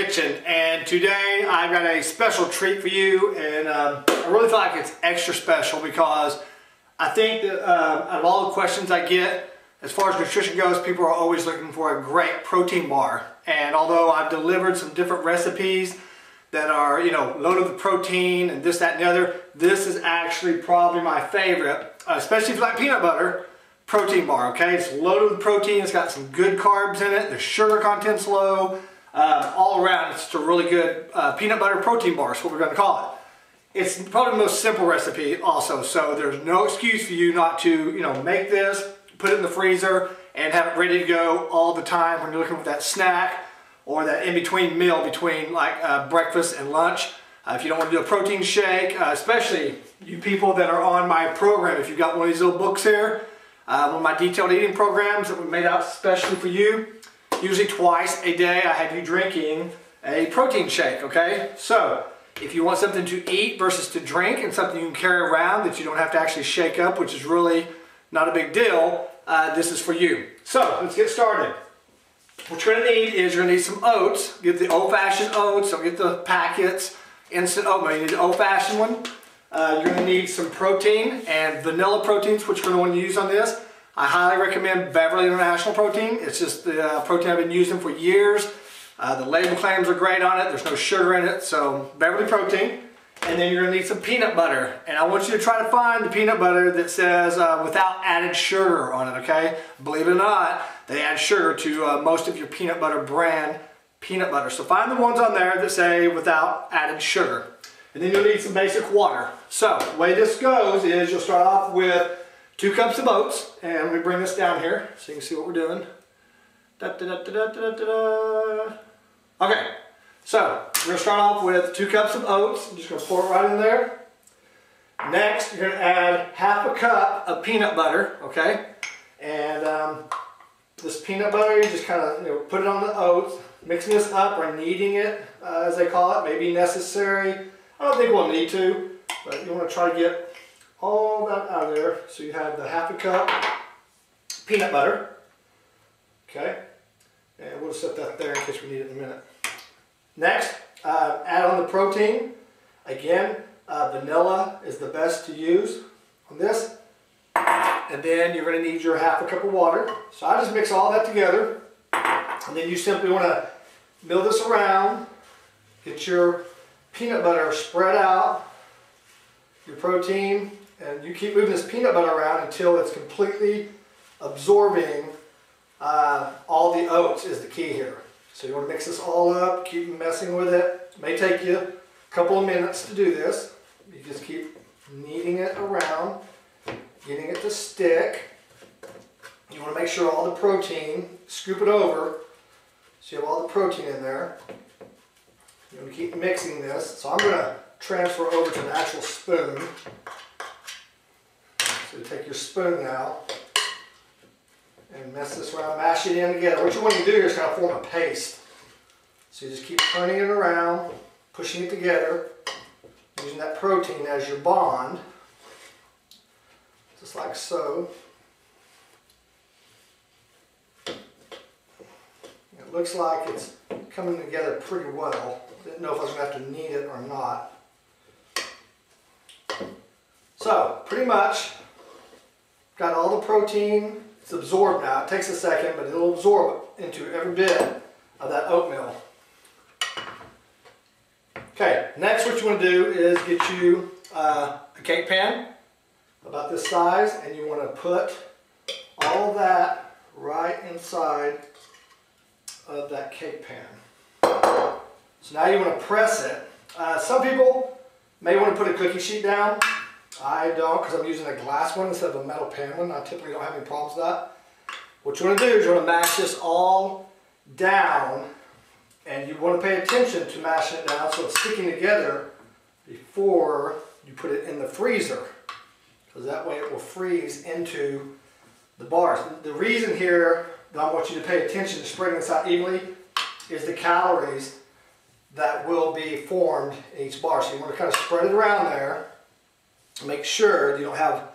kitchen, and today I've got a special treat for you, and I really feel like it's extra special because I think that out of all the questions I get as far as nutrition goes, people are always looking for a great protein bar. And although I've delivered some different recipes that are, you know, loaded with protein and this, that, and the other, this is actually probably my favorite, especially if you like peanut butter. Protein bar, okay? It's loaded with protein, it's got some good carbs in it, the sugar content's low, all around it's just a really good peanut butter protein bar is what we're going to call it. It's probably the most simple recipe also, so there's no excuse for you not to, you know, make this, put it in the freezer, and have it ready to go all the time when you're looking for that snack or that in-between meal between like breakfast and lunch. If you don't want to do a protein shake, especially you people that are on my program, if you've got one of these little books here, one of my detailed eating programs that we made out especially for you. Usually twice a day I have you drinking a protein shake, okay? So if you want something to eat versus to drink and something you can carry around that you don't have to actually shake up, which is really not a big deal, this is for you. So let's get started. What you're going to need is you're going to need some oats. Get the old-fashioned oats, don't get the packets, instant oatmeal. You need the old-fashioned one. You're going to need some protein and vanilla proteins, which we're going to want to use on this. I highly recommend Beverly International protein. It's just the protein I've been using for years. The label claims are great on it. There's no sugar in it, so Beverly protein. And then you're going to need some peanut butter. And I want you to try to find the peanut butter that says without added sugar on it, okay? Believe it or not, they add sugar to most of your peanut butter brand peanut butter. So find the ones on there that say without added sugar. And then you'll need some basic water. So the way this goes is you'll start off with 2 cups of oats. And let me bring this down here so you can see what we're doing. Da, da, da, da, da, da, da. Okay, so we're going to start off with 2 cups of oats. I'm just going to pour it right in there. Next, you're going to add half a cup of peanut butter, okay? And this peanut butter, you just kind of put it on the oats. Mixing this up or kneading it, as they call it, may be necessary. I don't think we'll need to, but you want to try to get all that out of there. So you have the half a cup peanut butter, okay? And we'll set that there in case we need it in a minute. Next, add on the protein. Again, vanilla is the best to use on this. And then you're going to need your half a cup of water. So I just mix all that together. And then you simply want to mill this around, get your peanut butter spread out, your protein, and you keep moving this peanut butter around until it's completely absorbing all the oats is the key here. So you want to mix this all up, keep messing with it. It may take you a couple of minutes to do this. You just keep kneading it around, getting it to stick. You want to make sure all the protein, scoop it over, so you have all the protein in there. You want to keep mixing this. So I'm going to transfer over to an actual spoon. So you take your spoon out and mess this around, mash it in together. What you want to do here is kind of form a paste. So you just keep turning it around, pushing it together, using that protein as your bond, just like so. It looks like it's coming together pretty well. Didn't know if I was going to have to knead it or not. So, pretty much got all the protein. It's absorbed now. It takes a second, but it'll absorb into every bit of that oatmeal. Okay, next what you want to do is get you a cake pan about this size, and you want to put all of that right inside of that cake pan. So now you want to press it. Some people may want to put a cookie sheet down. I don't, because I'm using a glass one instead of a metal pan one. I typically don't have any problems with that. What you want to do is you want to mash this all down, and you want to pay attention to mashing it down so it's sticking together before you put it in the freezer, because that way it will freeze into the bars. The reason here that I want you to pay attention to spreading this out evenly is the calories that will be formed in each bar. So you want to kind of spread it around there. Make sure you don't have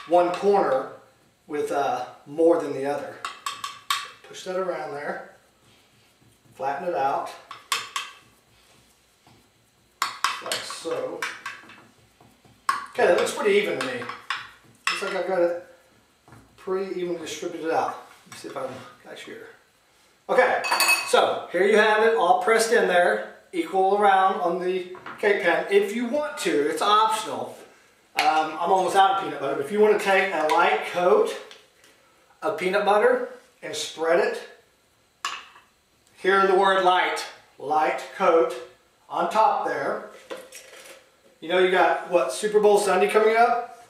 one corner with more than the other. Push that around there. Flatten it out. like so. Okay, that looks pretty even to me. Looks like I've got it pretty evenly distributed out. Let's see if I can catch here. Okay, so here you have it all pressed in there, equal around on the cake pan. If you want to, it's optional. I'm almost out of peanut butter, but if you want to take a light coat of peanut butter and spread it, hear the word light coat on top there. You know you got, what, Super Bowl Sunday coming up?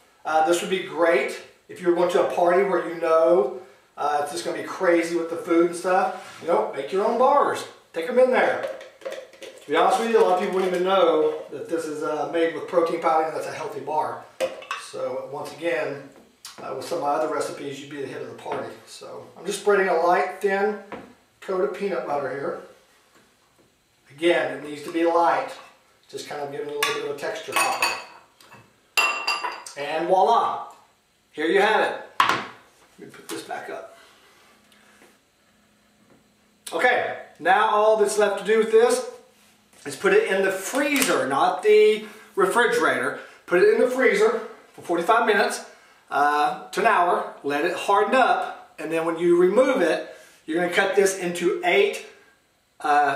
This would be great if you're going to a party where you know it's just going to be crazy with the food and stuff. You know, make your own bars. Take them in there. To be honest with you, a lot of people wouldn't even know that this is made with protein powder and that's a healthy bar. So once again, with some of my other recipes, you'd be the hit of the party. So I'm just spreading a light, thin coat of peanut butter here. Again, it needs to be light. Just kind of giving it a little bit of a texture pop. And voila! Here you have it. Let me put this back up. Okay, now all that's left to do with this is put it in the freezer, not the refrigerator. Put it in the freezer for 45 minutes to an hour. Let it harden up, and then when you remove it, you're going to cut this into 8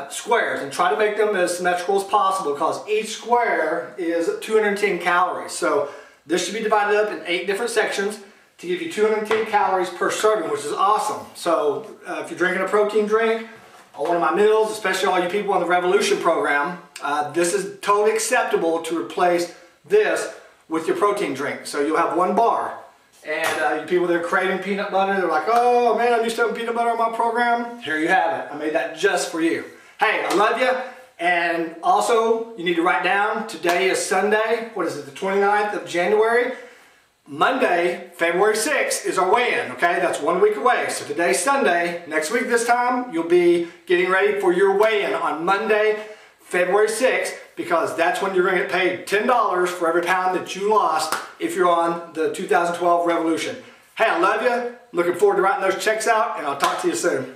squares and try to make them as symmetrical as possible because each square is 210 calories. So this should be divided up in 8 different sections to give you 210 calories per serving, which is awesome. So if you're drinking a protein drink on one of my meals, especially all you people on the Revolution program, this is totally acceptable to replace this with your protein drink. So you'll have 1 bar. And you people that are craving peanut butter, they're like, oh man, I'm used to having peanut butter on my program. Here you have it. I made that just for you. Hey, I love you. And also, you need to write down, today is Sunday. What is it, the 29th of January? Monday, February 6th is our weigh-in, okay? That's 1 week away. So today's Sunday. Next week this time, you'll be getting ready for your weigh-in on Monday, February 6th, because that's when you're going to get paid $10 for every pound that you lost if you're on the 2012 Revolution. Hey, I love you. Looking forward to writing those checks out, and I'll talk to you soon.